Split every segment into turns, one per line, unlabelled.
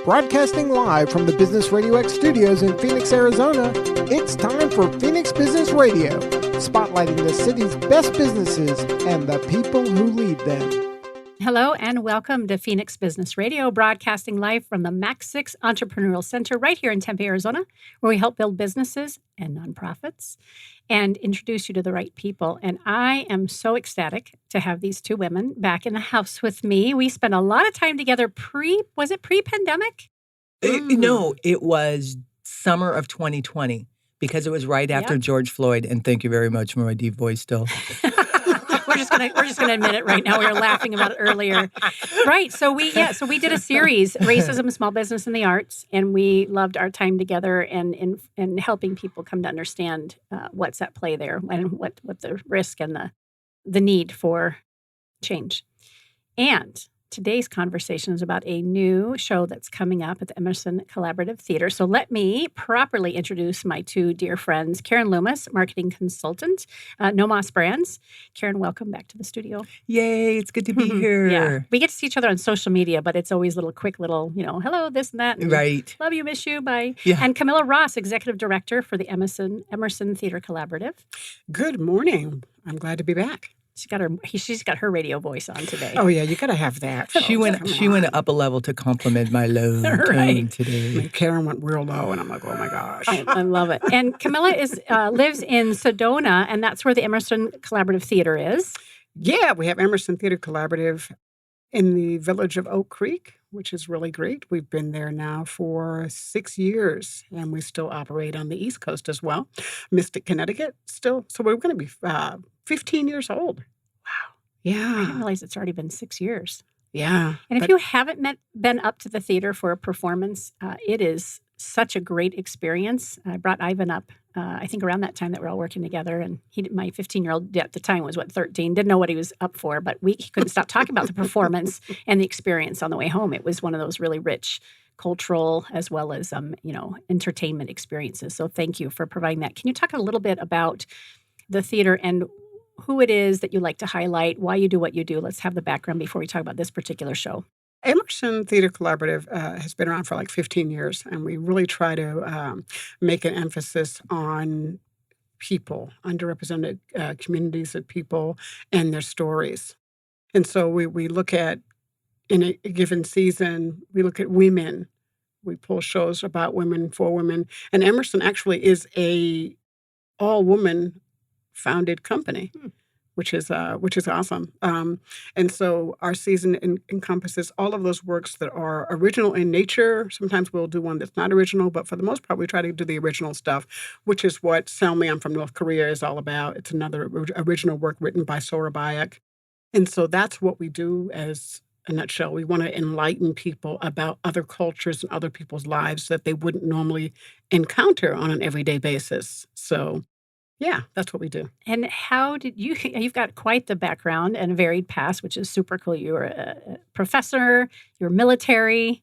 Broadcasting live from the Business RadioX studios in Phoenix, Arizona, it's time for Phoenix Business Radio, spotlighting the city's best businesses and the people who lead them.
Hello and welcome to Phoenix Business Radio, broadcasting live from the Max 6 Entrepreneurial Center right here in Tempe, Arizona, where we help build businesses and nonprofits and introduce you to the right people. And I am so ecstatic to have these two women back in the house with me. We spent a lot of time together pre-pandemic?
No, it was summer of 2020 because it was right after George Floyd. And thank you very much for my deep voice still.
We're just gonna admit it right now. We were laughing about it earlier, right? So we did a series, Racism, Small Business, and the Arts, and we loved our time together and helping people come to understand what's at play there and what the risk and the need for change. And today's conversation is about a new show that's coming up at the Emerson Collaborative Theater. So let me properly introduce my two dear friends, Karen Loomis, marketing consultant, No Moss Brands. Karen, welcome back to the studio.
Yay, it's good to be here.
Yeah, we get to see each other on social media, but it's always quick little, hello, this and that. And
right.
Love you, miss you, bye.
Yeah.
And Camilla Ross, executive director for the Emerson Theater Collaborative.
Good morning. I'm glad to be back.
She's got her radio voice on today.
Oh yeah, you got to have that.
She went up a level to compliment my low tone today.
And Karen went real low, and I'm like, oh my gosh.
I love it. And Camilla lives in Sedona, and that's where the Emerson Collaborative Theater is.
Yeah, we have Emerson Theater Collaborative in the village of Oak Creek, which is really great. We've been there now for 6 years, and we still operate on the East Coast as well. Mystic, Connecticut still. So we're going to be 15 years old.
Wow.
Yeah.
I didn't realize it's already been 6 years.
Yeah.
And if you haven't been up to the theater for a performance, it is such a great experience. I brought Ivan up, I think around that time that we're all working together. And my 15-year-old at the time was, 13? Didn't know what he was up for, but he couldn't stop talking about the performance and the experience on the way home. It was one of those really rich cultural as well as, entertainment experiences. So thank you for providing that. Can you talk a little bit about the theater and who it is that you like to highlight, why you do what you do? Let's have the background before we talk about this particular show.
Emerson Theater Collaborative has been around for 15 years, and we really try to make an emphasis on people, underrepresented communities of people and their stories. And so we look at, in a given season, we look at women. We pull shows about women, for women. And Emerson actually is a all-woman founded company. Which is awesome. And so our season encompasses all of those works that are original in nature. Sometimes we'll do one that's not original, but for the most part, we try to do the original stuff, which is what Sell Me, I'm from North Korea is all about. It's another original work written by Sora Baek. And so that's what we do as a nutshell. We want to enlighten people about other cultures and other people's lives that they wouldn't normally encounter on an everyday basis. So yeah, that's what we do.
And how did you've got quite the background and varied past, which is super cool. You were a professor, you were military,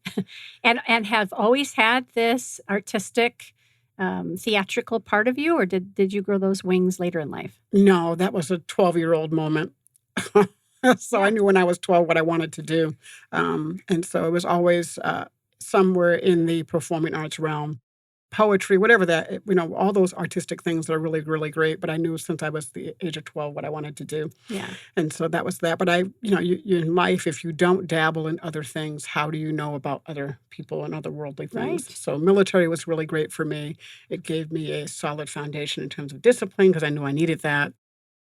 and have always had this artistic, theatrical part of you, or did you grow those wings later in life?
No, that was a 12-year-old moment. So I knew when I was 12 what I wanted to do. And so it was always somewhere in the performing arts realm. Poetry, whatever that, all those artistic things that are really, really great. But I knew since I was the age of 12 what I wanted to do.
Yeah.
And so that was that. But you in life, if you don't dabble in other things, how do you know about other people and other worldly things? Right. So military was really great for me. It gave me a solid foundation in terms of discipline because I knew I needed that.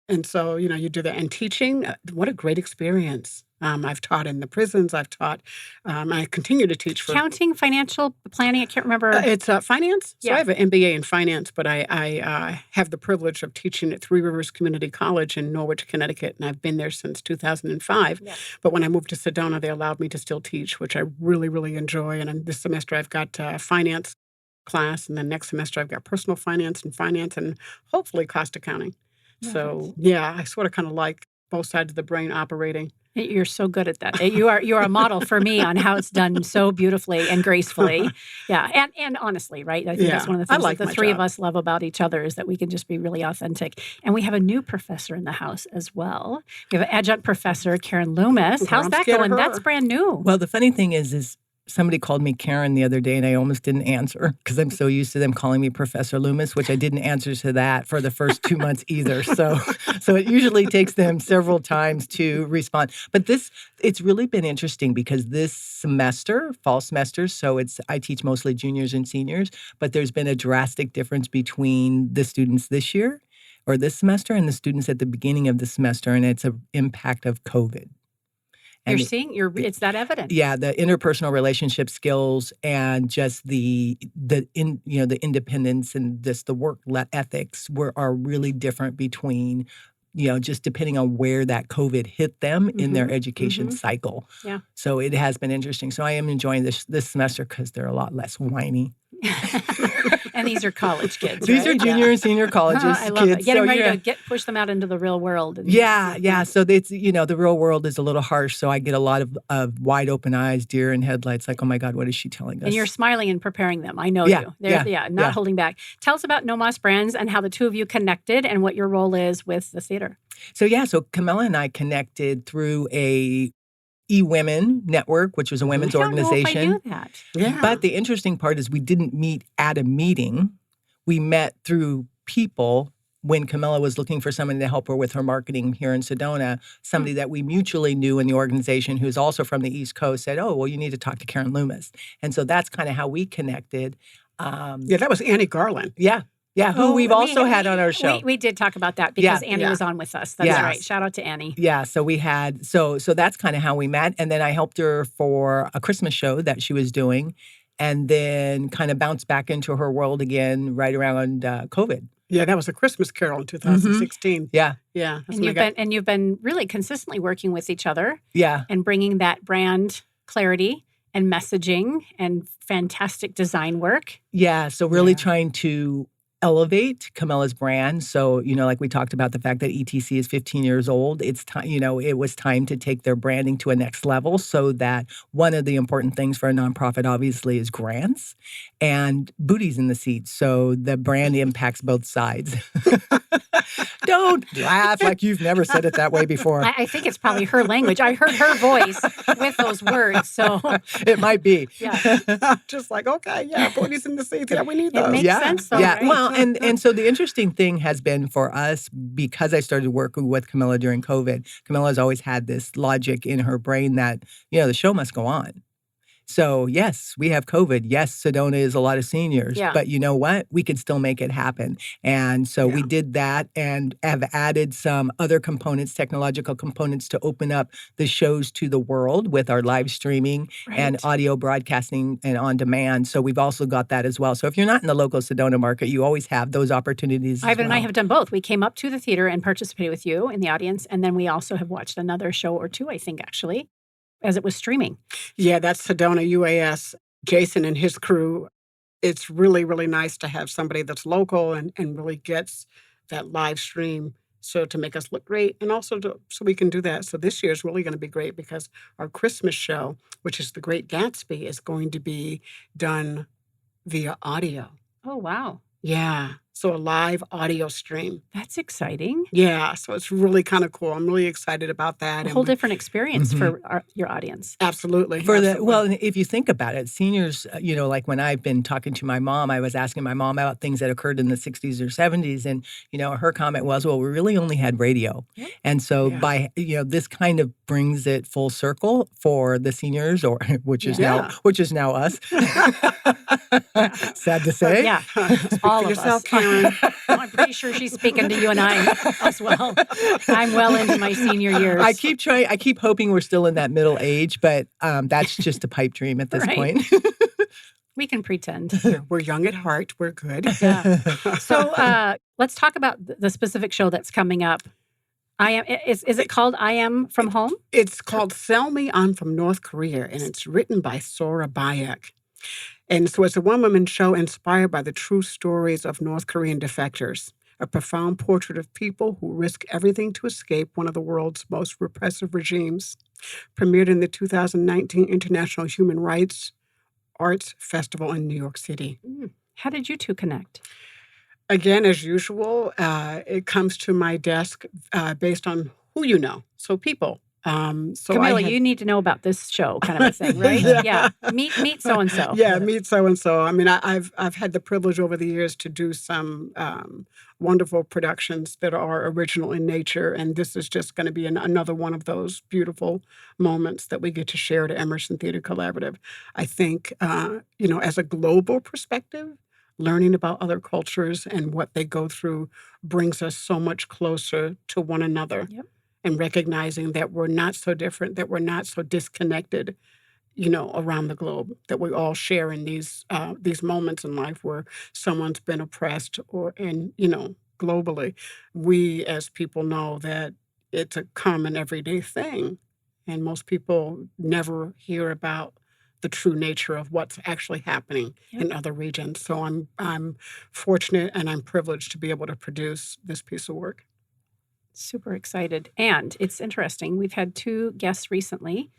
And so, you do that. And teaching, what a great experience. I've taught in the prisons. I've taught, I continue to teach for...
Accounting, financial planning, I can't remember.
It's finance. So I have an MBA in finance, but I have the privilege of teaching at Three Rivers Community College in Norwich, Connecticut, and I've been there since 2005. Yeah. But when I moved to Sedona, they allowed me to still teach, which I really, really enjoy. And this semester I've got finance class, and then next semester I've got personal finance and hopefully cost accounting. Nice. So, I sort of kind of like both sides of the brain operating.
You're so good at that. You are a model for me on how it's done so beautifully and gracefully. Yeah, and honestly, right? I think that's one of the things that the three of us love about each other is that we can just be really authentic. And we have a new professor in the house as well. We have an adjunct professor, Karen Loomis. How's that going? That's brand new.
Well, the funny thing is Somebody called me Karen the other day, and I almost didn't answer because I'm so used to them calling me Professor Loomis, which I didn't answer to that for the first 2 months either. So it usually takes them several times to respond. But it's really been interesting because this semester, fall semester, so I teach mostly juniors and seniors, but there's been a drastic difference between the students this year or this semester and the students at the beginning of the semester, and it's an impact of COVID.
You're seeing, it's that evident.
Yeah, the interpersonal relationship skills and just the independence and just the work ethics are really different between, just depending on where that COVID hit them in their education cycle.
Yeah.
So it has been interesting. So I am enjoying this semester because they're a lot less whiny.
And these are college kids.
These are junior and senior colleges.
I love
kids.
it. Getting ready to push them out into the real world.
Yeah. So it's the real world is a little harsh. So I get a lot of wide open eyes, deer in headlights. Like, oh my God, what is she telling us?
And you're smiling and preparing them. I know you. They're not holding back. Tell us about No Mas Brands and how the two of you connected and what your role is with the theater.
So Camilla and I connected through a eWomen network, which was a women's organization.
I don't know if I knew that.
Yeah.
But the interesting part is we didn't meet at a meeting. We met through people when Camilla was looking for somebody to help her with her marketing here in Sedona. Somebody that we mutually knew in the organization who's also from the East Coast said, oh, well, you need to talk to Karen Loomis. And so that's kind of how we connected.
That was Annie Garland.
Yeah, who we've also had on our show.
We did talk about that because Annie was on with us. That's right. Shout out to Annie.
Yeah, so we had, so that's kind of how we met. And then I helped her for a Christmas show that she was doing and then kind of bounced back into her world again right around COVID.
Yeah, that was a Christmas Carol in 2016.
Yeah.
And you've been really consistently working with each other.
Yeah.
And bringing that brand clarity and messaging and fantastic design work.
Yeah, so really trying to elevate Camilla's brand. So, like we talked about the fact that ETC is 15 years old, it's time, it was time to take their branding to a next level so that one of the important things for a nonprofit obviously is grants and booties in the seats. So the brand impacts both sides. Don't laugh like you've never said it that way before.
I think it's probably her language. I heard her voice with those words, so.
It might be.
Yeah. Just like, okay, booties in the seats. Yeah, we need those.
It makes sense, though, right?
Well, and so the interesting thing has been for us, because I started working with Camilla during COVID, Camilla's always had this logic in her brain that, the show must go on. So, yes, we have COVID. Yes, Sedona is a lot of seniors.
Yeah.
But you know what? We could still make it happen. And so we did that and have added some other components, technological components, to open up the shows to the world with our live streaming and audio broadcasting and on demand. So we've also got that as well. So if you're not in the local Sedona market, you always have those opportunities.
Ivan and I have done both. We came up to the theater and participated with you in the audience. And then we also have watched another show or two, I think, actually, as it was streaming.
Yeah, that's Sedona UAS. Jason and his crew. It's really, really nice to have somebody that's local and really gets that live stream so to make us look great and also so we can do that. So this year is really going to be great because our Christmas show, which is The Great Gatsby, is going to be done via audio.
Oh, wow.
Yeah. So a live audio stream.
That's exciting.
Yeah. So it's really kind of cool. I'm really excited about that.
A whole different experience for your audience.
Absolutely.
Well, if you think about it, seniors, like when I've been talking to my mom, I was asking my mom about things that occurred in the 60s or 70s. And, her comment was, well, we really only had radio. Yep. And so by, this kind of brings it full circle for the seniors, which is now us. Sad to say.
Yeah. All of us. Karen. I'm pretty sure she's speaking to you and I as well. I'm well into my senior years.
I keep hoping we're still in that middle age, but that's just a pipe dream at this point.
We can pretend.
We're young at heart. We're good.
Yeah. So let's talk about the specific show that's coming up. Is it called I Am From Home?
It's called Sell Me, I'm From North Korea, and it's written by Sora Baek. And so it's a one-woman show inspired by the true stories of North Korean defectors, a profound portrait of people who risk everything to escape one of the world's most repressive regimes. Premiered in the 2019 International Human Rights Arts Festival in New York City.
How did you two connect?
Again, as usual, it comes to my desk based on who you know. So people.
Camilla, you need to know about this show, kind of a thing, right? Yeah. Meet so and so.
Yeah, meet so and so. I mean, I've had the privilege over the years to do some wonderful productions that are original in nature, and this is just going to be another one of those beautiful moments that we get to share at Emerson Theater Collaborative. I think, as a global perspective, learning about other cultures and what they go through brings us so much closer to one another.
Yep.
And recognizing that we're not so different, that we're not so disconnected, around the globe, that we all share in these moments in life where someone's been oppressed globally. We as people know that it's a common everyday thing, and most people never hear about the true nature of what's actually happening in other regions. So I'm fortunate and I'm privileged to be able to produce this piece of work.
Super excited. And it's interesting. We've had 2 guests recently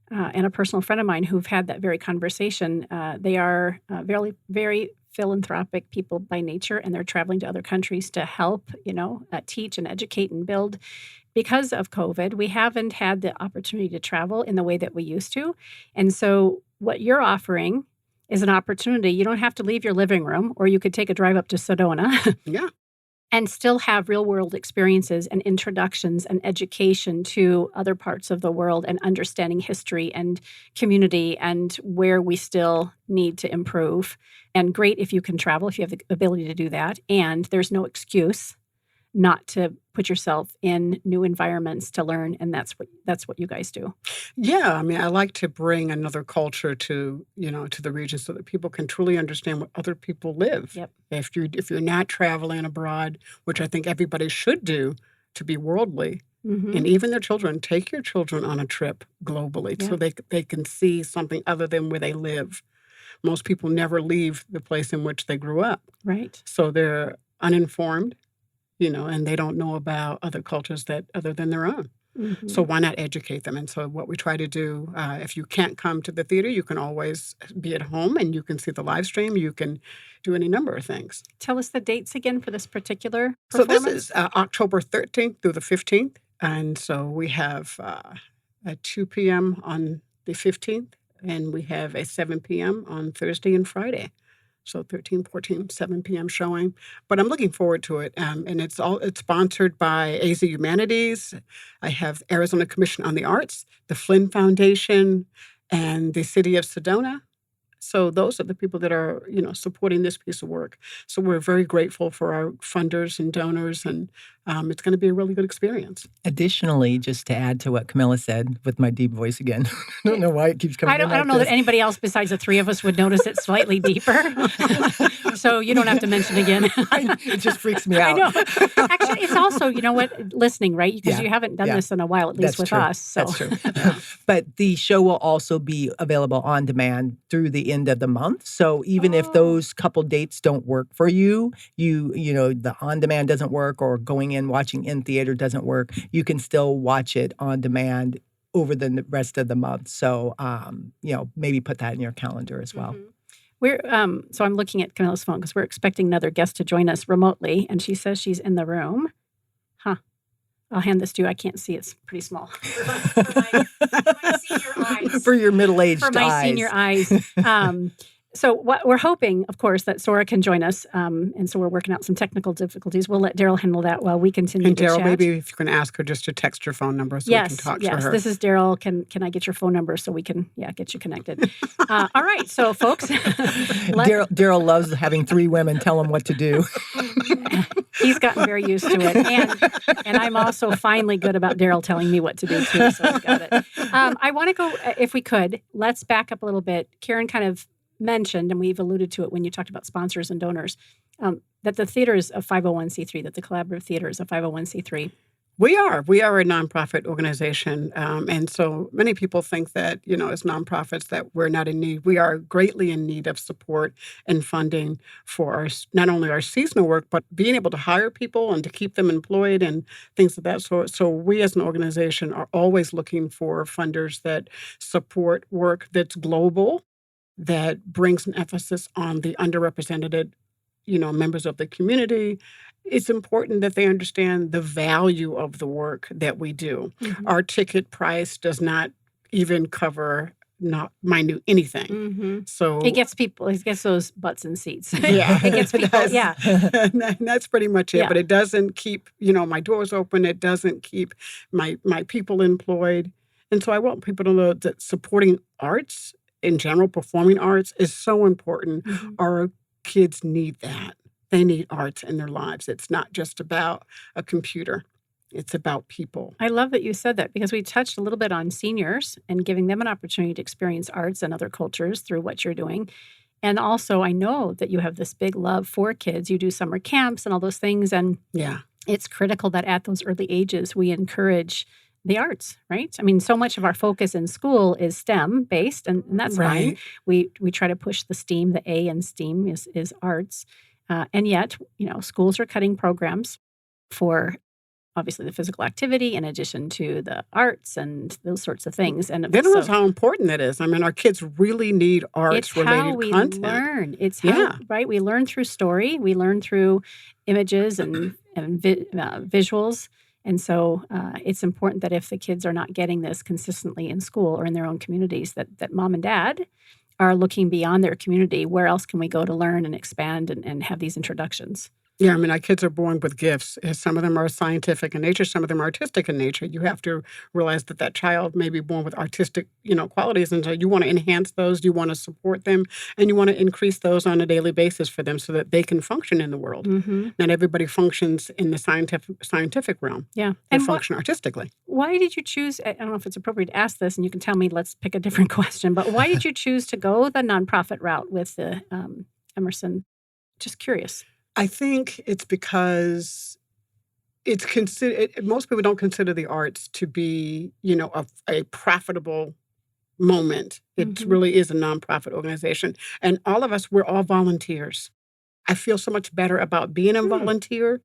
and a personal friend of mine who've had that very conversation. They are very, very philanthropic people by nature, and they're traveling to other countries to help, teach and educate and build. Because of COVID, we haven't had the opportunity to travel in the way that we used to. And so what you're offering is an opportunity. You don't have to leave your living room, or you could take a drive up to Sedona.
Yeah.
And still have real-world experiences and introductions and education to other parts of the world and understanding history and community and where we still need to improve. And great if you can travel, if you have the ability to do that. And there's no excuse not to put yourself in new environments to learn, and that's what you guys do.
Yeah, I mean, I like to bring another culture to the region so that people can truly understand what other people live.
Yep.
If you're not traveling abroad, which I think everybody should do to be worldly, and even their children, take your children on a trip globally so they can see something other than where they live. Most people never leave the place in which they grew up.
Right.
So they're uninformed, and they don't know about other cultures that other than their own. So why not educate them? And so what we try to do, if you can't come to the theater, you can always be at home and you can see the live stream. You can do any number of things.
Tell us the dates again for this particular performance.
So this is October 13th through the 15th. And so we have at 2 p.m. on the 15th, and we have a 7 p.m. on Thursday and Friday. So 13, 14, 7 p.m. showing. But I'm looking forward to it. And it's sponsored by AZ Humanities. I have Arizona Commission on the Arts, the Flynn Foundation, and the City of Sedona. So those are the people that are, supporting this piece of work. So we're very grateful for our funders and donors, and it's going to be a really good experience.
Additionally, just to add to what Camilla said with my deep voice again, I don't know why it keeps coming.
I don't know that anybody else besides the 3 of us would notice it slightly deeper. So you don't have to mention it again.
It just freaks me out.
I know. Actually, it's also, listening, right? Because you haven't done this in a while, at least with us. So.
That's true. But the show will also be available on demand through the end of the month. So even if those couple dates don't work for you, the on demand doesn't work, or going in watching in theater doesn't work, you can still watch it on demand over the rest of the month. So maybe put that in your calendar as well.
We're so I'm looking at Camilla's phone because we're expecting another guest to join us remotely, and she says she's in the room. I'll hand this to you. I can't see. It's pretty small. For my senior eyes.
For your middle-aged eyes.
For my senior eyes. So what we're hoping, of course, that Sora can join us. And so we're working out some technical difficulties. We'll let Daryl handle that while we continue to chat.
And Daryl, maybe if you can ask her just to text your phone number so we can talk to her.
Yes, this is Daryl. Can I get your phone number so we can, get you connected? All right. So, folks.
Daryl loves having 3 women tell him what to do.
He's gotten very used to it. And I'm also finally good about Daryl telling me what to do, too. So I've got it. I want to go, if we could, let's back up a little bit. Karen kind of mentioned, and we've alluded to it when you talked about sponsors and donors, that the theater is a 501c3, that the Collaborative Theater is a 501c3.
We are a nonprofit organization. And so many people think that, as nonprofits, that we're not in need. We are greatly in need of support and funding for not only our seasonal work, but being able to hire people and to keep them employed and things of that sort. So we as an organization are always looking for funders that support work that's global, that brings an emphasis on the underrepresented members of the community, it's important that they understand the value of the work that we do.
Mhm.
Our ticket price does not even cover not minute anything.
Mhm.
So
It gets people. It gets those butts in seats.
yeah,
It gets people.
that's,
Yeah.
that's pretty much it.
Yeah.
But it doesn't keep my doors open. It doesn't keep my people employed. And so I want people to know that supporting arts in general, performing arts, is so important.
Mhm.
Our kids need that. They need arts in their lives. It's not just about a computer. It's about people.
I love that you said that because we touched a little bit on seniors and giving them an opportunity to experience arts and other cultures through what you're doing. And also, I know that you have this big love for kids. You do summer camps and all those things. And
Yeah.
it's critical that at those early ages, we encourage the arts, right? I mean, so much of our focus in school is STEM based, and that's fine.
Right.
We try to push the STEAM, the A in STEAM is arts. And yet, schools are cutting programs for obviously the physical activity in addition to the arts and those sorts of things. And
They don't know how important that is. I mean, our kids really need
it's
arts-related
how we
content.
learn. It's how,
Yeah.
right? We learn through story. We learn through images and visuals. And so it's important that if the kids are not getting this consistently in school or in their own communities, that mom and dad are looking beyond their community. Where else can we go to learn and expand and have these introductions?
Yeah, I mean, our kids are born with gifts. Some of them are scientific in nature, some of them are artistic in nature. You have to realize that child may be born with artistic, qualities, and so you want to enhance those, you want to support them, and you want to increase those on a daily basis for them so that they can function in the world.
Mm-hmm.
Not everybody functions in the scientific realm.
Yeah.
They
And
function artistically.
why did you choose, I don't know if it's appropriate to ask this, and you can tell me, let's pick a different question, but why did you choose to go the nonprofit route with the Emerson? Just curious.
I think it's because it's most people don't consider the arts to be, a profitable moment. It
Mhm.
really is a nonprofit organization. And all of us, we're all volunteers. I feel so much better about being a volunteer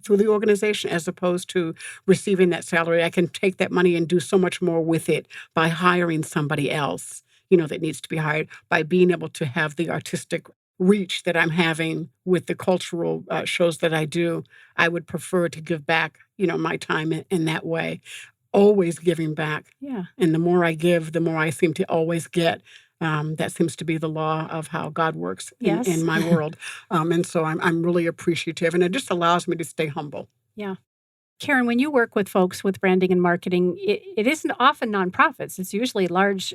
through the organization as opposed to receiving that salary. I can take that money and do so much more with it by hiring somebody else, that needs to be hired, by being able to have the artistic reach that I'm having with the cultural shows that I do. I would prefer to give back, my time in that way. Always giving back.
Yeah.
And the more I give, the more I seem to always get. That seems to be the law of how God works
Yes.
in my world. And so I'm really appreciative. And it just allows me to stay humble.
Yeah. Karen, when you work with folks with branding and marketing, it isn't often nonprofits. It's usually large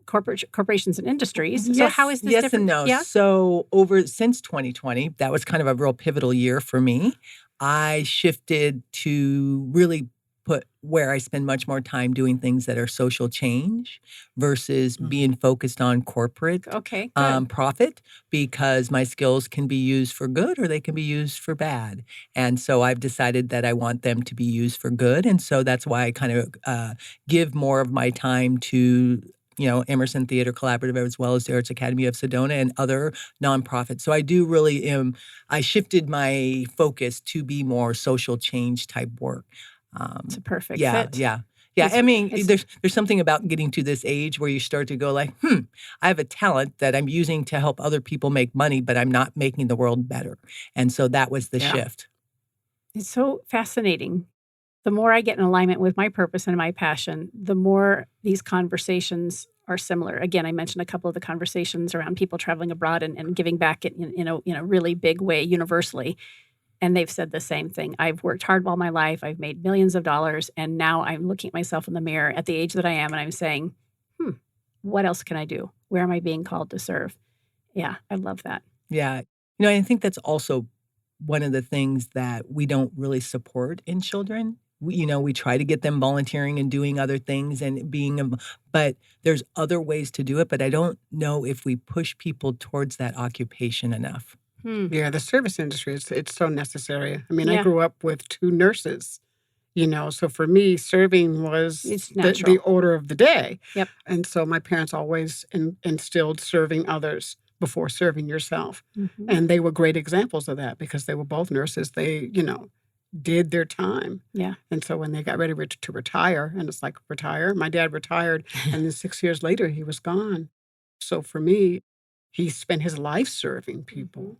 corporations and industries. So how is this
yes
different?
and no.
Yeah.
So since 2020, that was kind of a real pivotal year for me. I shifted to really put where I spend much more time doing things that are social change versus being focused on corporate
Okay, good.
profit, because my skills can be used for good or they can be used for bad. And so I've decided that I want them to be used for good. And so that's why I kind of give more of my time to Emerson Theater Collaborative, as well as the Arts Academy of Sedona and other nonprofits. So I do really I shifted my focus to be more social change type work.
It's a perfect
Yeah,
fit.
yeah.
It's-
I mean,
it's-
there's something about getting to this age where you start to go like, I have a talent that I'm using to help other people make money, but I'm not making the world better. And so that was the shift.
It's so fascinating. The more I get in alignment with my purpose and my passion, the more these conversations are similar. Again, I mentioned a couple of the conversations around people traveling abroad and giving back in a really big way universally. And they've said the same thing. I've worked hard all my life. I've made millions of dollars. And now I'm looking at myself in the mirror at the age that I am. And I'm saying, what else can I do? Where am I being called to serve? Yeah, I love that.
Yeah. I think that's also one of the things that we don't really support in children. We try to get them volunteering and doing other things and but there's other ways to do it. But I don't know if we push people towards that occupation enough.
Yeah, the service industry, it's so necessary. I mean, I
Yeah.
grew up with 2 nurses, so for me, serving was
It's
the
natural.
order of the day.
Yep.
And so my parents always instilled serving others before serving yourself.
Mhm.
And they were great examples of that because they were both nurses. They, did their time.
Yeah.
And so when they got ready to retire, and it's like, retire? My dad retired, and then 6 years later, he was gone. So for me, he spent his life serving people.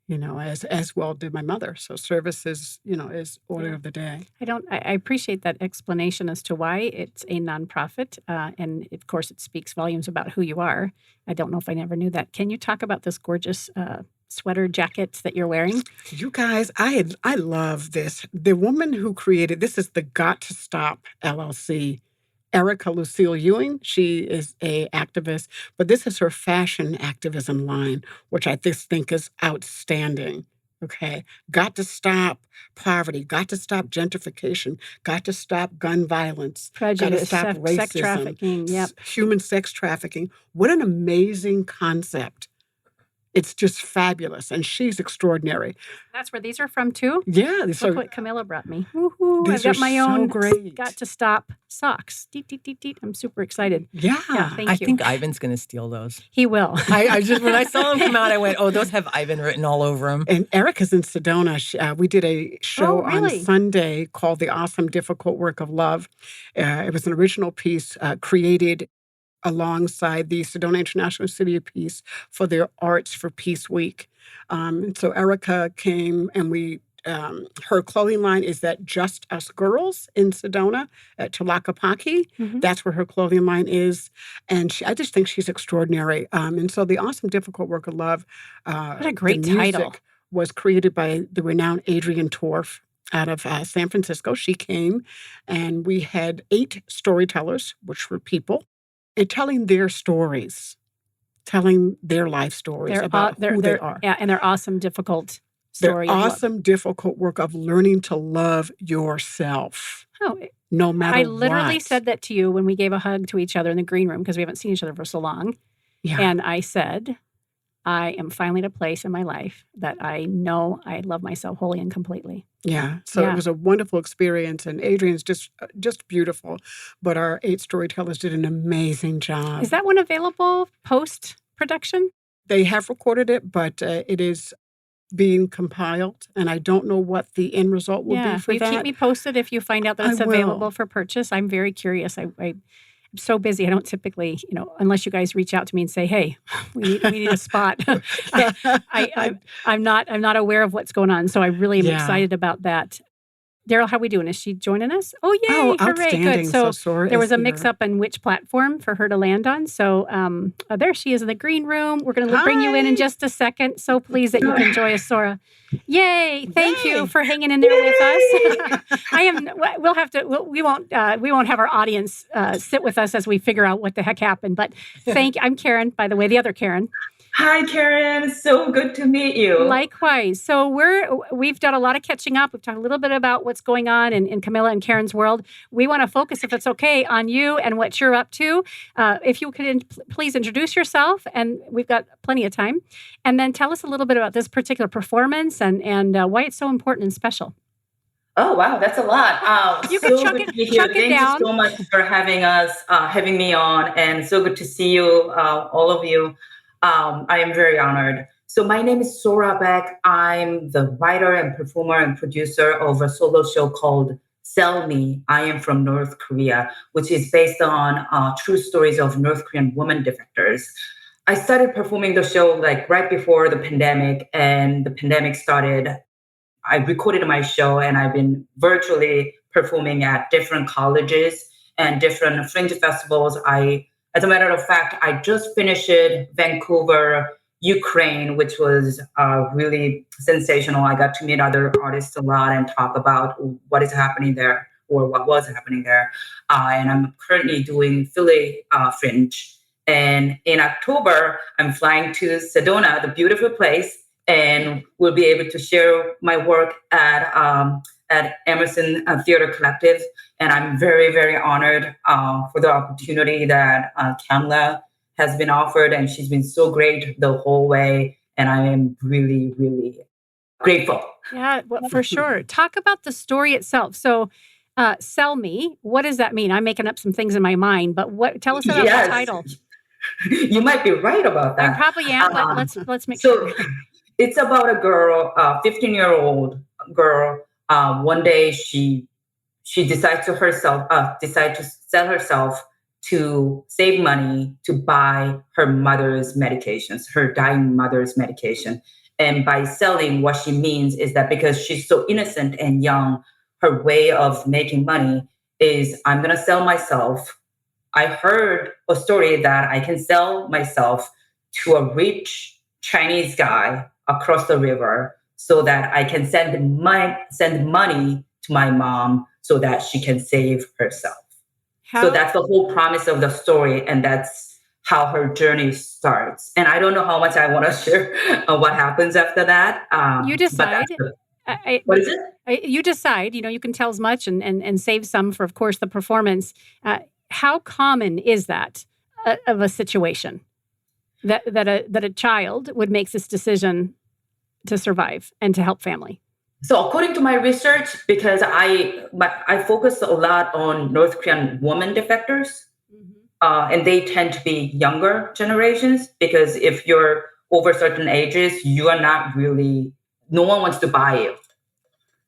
as well did my mother. So service is, is order of the day.
I appreciate that explanation as to why it's a nonprofit. And of course, it speaks volumes about who you are. I don't know if I never knew that. Can you talk about this gorgeous sweater jacket that you're wearing?
You guys, I love this. The woman who created this is the Got to Stop LLC. Erica Lucille Ewing, she is a activist, but this is her fashion activism line, which I just think is outstanding. Okay, got to stop poverty, got to stop gentrification, got to stop gun violence, got to
Prejudice,
stop racism,
sex trafficking. Yep.
human sex trafficking. What an amazing concept. It's just fabulous, and she's extraordinary.
That's where these are from too?
Yeah.
Look what Camilla brought me. Woohoo!
These
I've got
are
my
so
own
great.
Got to Stop socks. Deet, deet, deet, deet. I'm super excited.
Yeah.
Thank
I
you.
think Ivan's going to steal those.
He will.
I just, when I saw them come out, I went, oh, those have Ivan written all over them.
And Erica's in Sedona. We did a show on Sunday called The Awesome Difficult Work of Love. It was an original piece created alongside the Sedona International City of Peace for their Arts for Peace Week. So Erica came and her clothing line is at Just Us Girls in Sedona at Tlaquepaque.
Mm-hmm.
That's where her clothing line is. And I just think she's extraordinary. And so the Awesome Difficult Work of Love.
What a great
the music
title.
Was created by the renowned Adrienne Torf out of San Francisco. She came and we had 8 storytellers, which were people, and telling their stories, telling their life stories about who they are.
Yeah, and their awesome, difficult story.
Their awesome, difficult work of learning to love yourself.
Oh,
no matter
I literally
what.
said that to you when we gave a hug to each other in the green room because we haven't seen each other for so long.
Yeah.
And I said, I am finally at a place in my life that I know I love myself wholly and completely.
Yeah. So it was a wonderful experience. And Adrienne's just beautiful. But our 8 storytellers did an amazing job.
Is that one available post-production?
They have recorded it, but it is being compiled. And I don't know what the end result will be for that.
Keep me posted if you find out that it's available for purchase. I'm very curious. I'm so busy. I don't typically, unless you guys reach out to me and say, "Hey, we need a spot." I'm not aware of what's going on, so I really am excited about that. Daryl, how we doing? Is she joining us? Oh, yay!
Oh,
hooray!
outstanding.
Good. So
Sora
there was a
is here.
mix-up on which platform for her to land on. So there she is in the green room. We're going to bring you in just a second. So pleased that you can join us, Sora. Yay! Thank you for hanging in there with us. We won't have our audience sit with us as we figure out what the heck happened. But I'm Karen, by the way, the other Karen.
Hi, Karen. So good to meet you.
Likewise. So we've done a lot of catching up. We've talked a little bit about what's going on in Camilla and Karen's world. We want to focus, if it's okay, on you and what you're up to. If you could please introduce yourself, and we've got plenty of time, and then tell us a little bit about this particular performance and why it's so important and special.
Oh, wow. That's a lot.
You can chuck it down.
Thank you so much for having me on, and so good to see you, all of you. I am very honored. So my name is Sora Baek. I'm the writer and performer and producer of a solo show called Sell Me. I am from North Korea, which is based on true stories of North Korean women defectors. I started performing the show right before the pandemic, and the pandemic started. I recorded my show, and I've been virtually performing at different colleges and different fringe festivals. As a matter of fact, I just finished Vancouver, Ukraine, which was really sensational. I got to meet other artists a lot and talk about what is happening there or what was happening there. And I'm currently doing Philly Fringe. And in October, I'm flying to Sedona, the beautiful place, and we'll be able to share my work at Emerson Theater Collective. And I'm very, very honored for the opportunity that Camilla has been offered. And she's been so great the whole way. And I am really, really grateful.
Yeah, well, for sure. Talk about the story itself. So Sell Me, what does that mean? I'm making up some things in my mind, but tell us about the title.
You might be right about that.
I probably am, but let's make sure.
It's about a girl, 15-year-old girl. One day she decides to sell herself to save money to buy her mother's medications, her dying mother's medication. And by selling, what she means is that because she's so innocent and young, her way of making money is, I'm going to sell myself. I heard a story that I can sell myself to a rich Chinese guy across the river so that I can send money to my mom so that she can save herself. So that's the whole promise of the story. And that's how her journey starts. And I don't know how much I want to share what happens after that.
You decide.
What is it?
You decide. You can tell as much and save some for, of course, the performance. How common is that of a situation that a child would make this decision to survive and to help family?
So according to my research, because I focus a lot on North Korean women defectors, and they tend to be younger generations, because if you're over certain ages, you are not really, no one wants to buy you.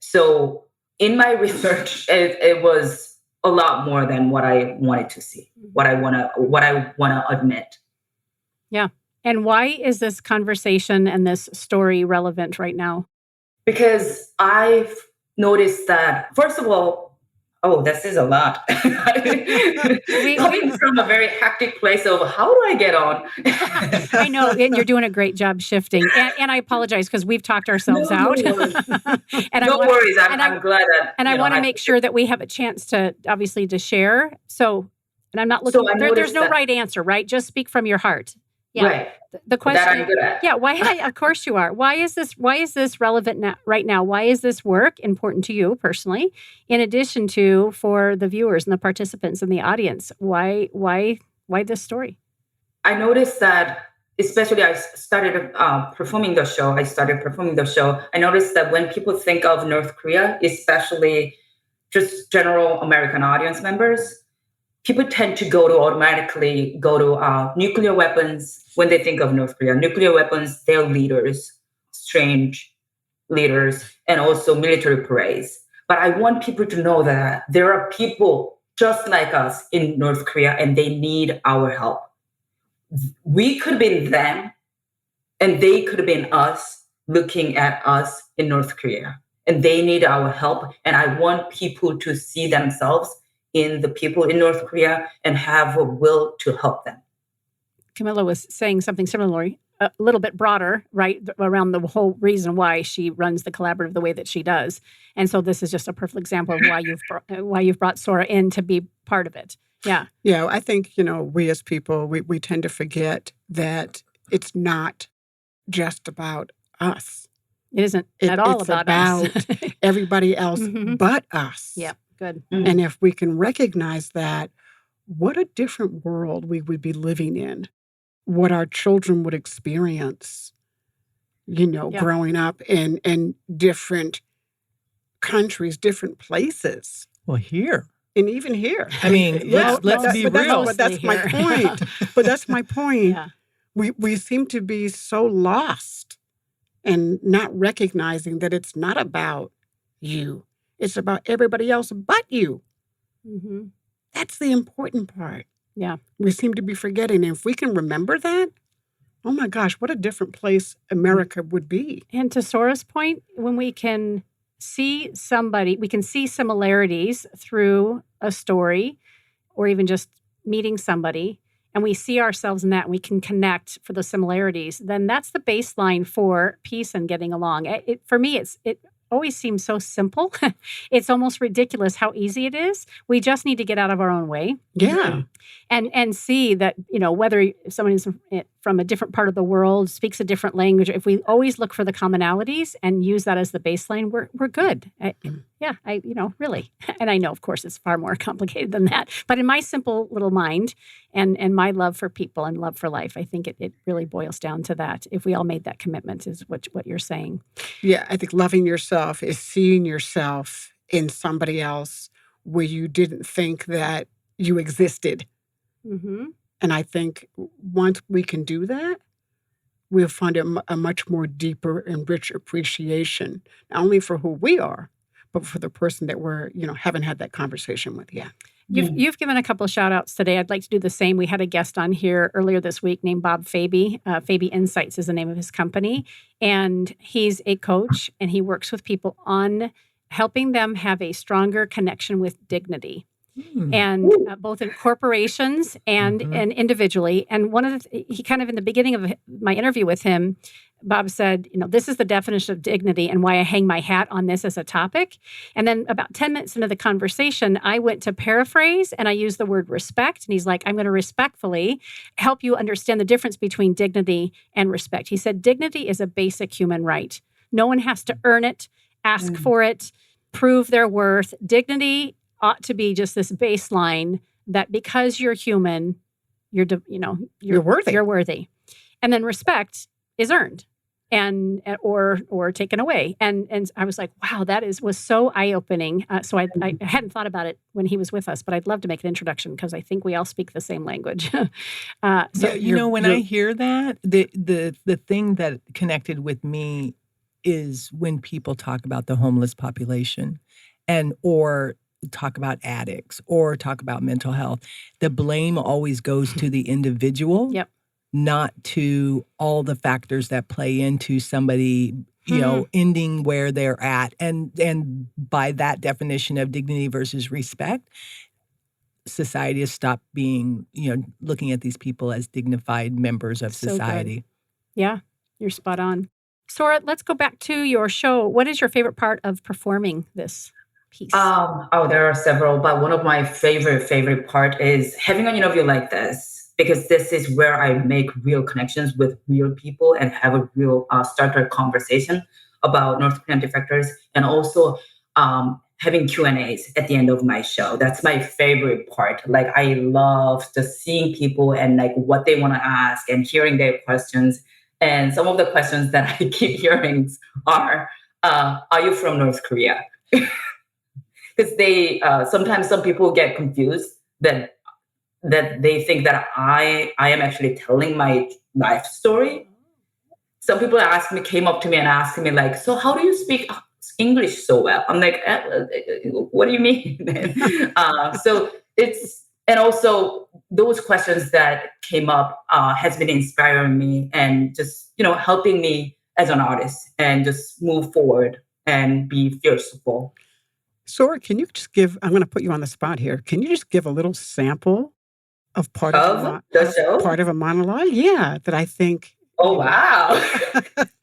So in my research, it was a lot more than what I wanted to see, what I want to admit.
Yeah. And why is this conversation and this story relevant right now?
Because I've noticed that, first of all, this is a lot. Coming from a very hectic place of how do I get on?
I know, and you're doing a great job shifting. And I apologize because we've talked ourselves out.
No worries. I'm glad that.
And I want to make sure that we have a chance to, obviously, to share. So, and I'm not looking. There's no right answer, right? Just speak from your heart. Yeah.
Right.
The question.
That I'm good at.
Yeah. Of course you are. Why is this relevant right now? Why is this work important to you personally? In addition to for the viewers and the participants in the audience, why this story?
I noticed that, especially I started performing the show. I noticed that when people think of North Korea, especially just general American audience members, people tend to automatically go to nuclear weapons when they think of North Korea. Nuclear weapons, their leaders, strange leaders, and also military parades. But I want people to know that there are people just like us in North Korea, and they need our help. We could have been them, and they could have been us looking at us in North Korea. And they need our help. And I want people to see themselves in the people in North Korea and have a will to help them.
Camilla was saying something similar, a little bit broader, right, around the whole reason why she runs the collaborative the way that she does. And so this is just a perfect example of why you've brought Sora in to be part of it. Yeah.
Yeah, I think, we as people, we tend to forget that it's not just about us.
It isn't at all about us.
Everybody else but us.
Yeah, good.
And if we can recognize that, what a different world we would be living in. What our children would experience, growing up in different countries, different places.
Well, here.
And even here.
I mean, let's be real.
But that's my point. But that's my point.
Yeah.
We seem to be so lost and not recognizing that it's not about you. It's about everybody else but you.
Mm-hmm.
That's the important part.
Yeah.
We seem to be forgetting. And if we can remember that, oh my gosh, what a different place America would be.
And to Sora's point, when we can see somebody, we can see similarities through a story or even just meeting somebody, and we see ourselves in that and we can connect for the similarities, then that's the baseline for peace and getting along. For me, it always seems so simple. It's almost ridiculous how easy it is. We just need to get out of our own way.
Yeah.
And see that, whether someone is from a different part of the world, speaks a different language, if we always look for the commonalities and use that as the baseline, we're good. Really. And I know, of course, it's far more complicated than that. But in my simple little mind and my love for people and love for life, I think it really boils down to that. If we all made that commitment is what you're saying.
Yeah, I think loving yourself is seeing yourself in somebody else where you didn't think that you existed.
Mm-hmm.
And I think once we can do that, we'll find a much more deeper and rich appreciation, not only for who we are, but for the person that we're, haven't had that conversation with yet.
You've given a couple of shout outs today. I'd like to do the same. We had a guest on here earlier this week named Bob Faby. Faby Insights is the name of his company. And he's a coach and he works with people on helping them have a stronger connection with dignity. And both in corporations and individually. And one of he kind of in the beginning of my interview with him, Bob said, this is the definition of dignity and why I hang my hat on this as a topic. And then about 10 minutes into the conversation, I went to paraphrase and I used the word respect. And he's like, I'm going to respectfully help you understand the difference between dignity and respect. He said, dignity is a basic human right. No one has to earn it, ask for it, prove their worth. Dignity ought to be just this baseline that because you're human, you're worthy. You're worthy. And then respect is earned or taken away. And I was like, wow, that was so eye-opening. So I hadn't thought about it when he was with us, but I'd love to make an introduction because I think we all speak the same language. When
I hear that, the thing that connected with me is when people talk about the homeless population or talk about addicts or talk about mental health, the blame always goes to the individual, not to all the factors that play into somebody, ending where they're at. And by that definition of dignity versus respect, society has stopped being, looking at these people as dignified members of society.
Good. Yeah, you're spot on. Sora, let's go back to your show. What is your favorite part of performing this piece?
There are several, but one of my favorite part is having an interview like this, because this is where I make real connections with real people and have a real start a conversation about North Korean defectors, and also having Q&As at the end of my show. That's my favorite part. Like, I love just seeing people and like what they want to ask and hearing their questions. And some of the questions that I keep hearing are you from North Korea? Because they sometimes some people get confused that they think that I am actually telling my life story. Some people came up to me and asked me like, so how do you speak English so well? I'm like, what do you mean? So and also those questions that came up has been inspiring me and just, helping me as an artist and just move forward and be fearful.
Sora, can you just I'm going to put you on the spot here. Can you just give a little sample of part of a monologue? Yeah, that I think.
Oh, wow.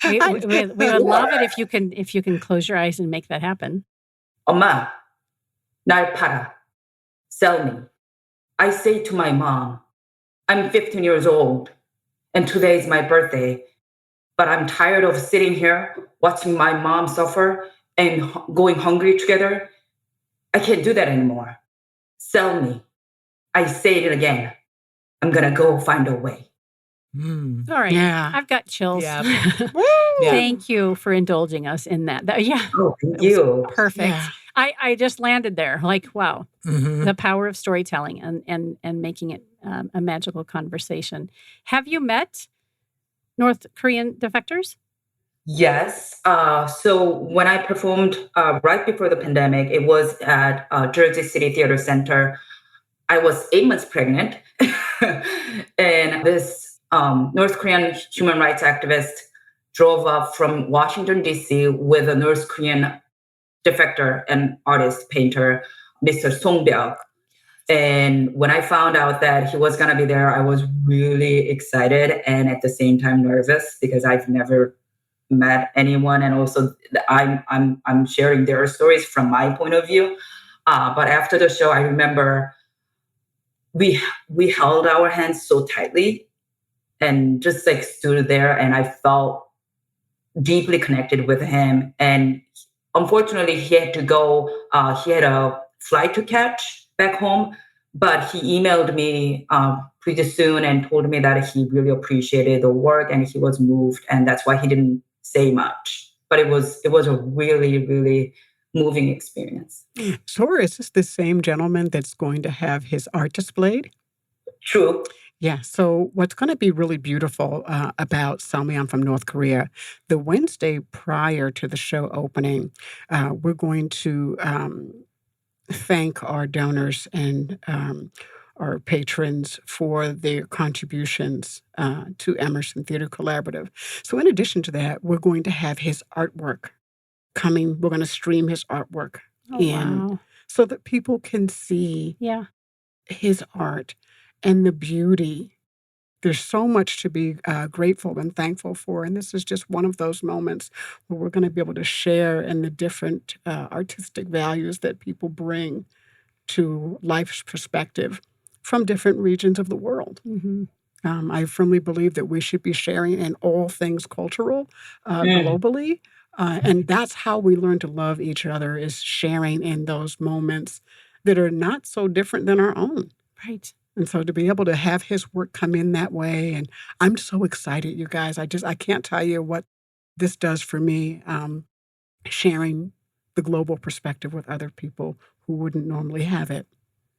we would love it if you can close your eyes and make that happen.
Oma, 날 팔아. Sell me. I say to my mom, I'm 15 years old and today is my birthday, but I'm tired of sitting here watching my mom suffer and going hungry together. I can't do that anymore. Sell me. I say it again. I'm going to go find a way.
All right.
Yeah.
I've got chills.
Yeah.
Thank you for indulging us in that.
Oh, thank you.
Perfect.
Yeah.
I just landed there. Like, wow, the power of storytelling and making it a magical conversation. Have you met North Korean defectors?
Yes. So when I performed right before the pandemic, it was at Jersey City Theater Center. I was 8 months pregnant. And this North Korean human rights activist drove up from Washington, D.C. with a North Korean defector and artist, painter, Mr. Song Baek. And when I found out that he was going to be there, I was really excited and at the same time nervous because I've never met anyone. And also I'm sharing their stories from my point of view. But after the show, I remember we held our hands so tightly and just like stood there, and I felt deeply connected with him. And unfortunately, he had to go. He had a flight to catch back home, but he emailed me pretty soon and told me that he really appreciated the work and he was moved, and that's why he didn't say much. But it was a really, really moving experience.
Sora, is this the same gentleman that's going to have his art displayed?
True.
Yeah. So what's going to be really beautiful about Salmyeon from North Korea, the Wednesday prior to the show opening, we're going to thank our donors and our patrons for their contributions to Emerson Theater Collaborative. So in addition to that, we're going to have his artwork coming. We're going to stream his artwork
Oh,
in
wow.
so that people can see
Yeah.
his art and the beauty. There's so much to be grateful and thankful for. And this is just one of those moments where we're going to be able to share in the different artistic values that people bring to life's perspective from different regions of the world.
Mm-hmm.
I firmly believe that we should be sharing in all things cultural globally. And that's how we learn to love each other, is sharing in those moments that are not so different than our own.
Right.
And so to be able to have his work come in that way, and I'm so excited, you guys. I can't tell you what this does for me, sharing the global perspective with other people who wouldn't normally have it.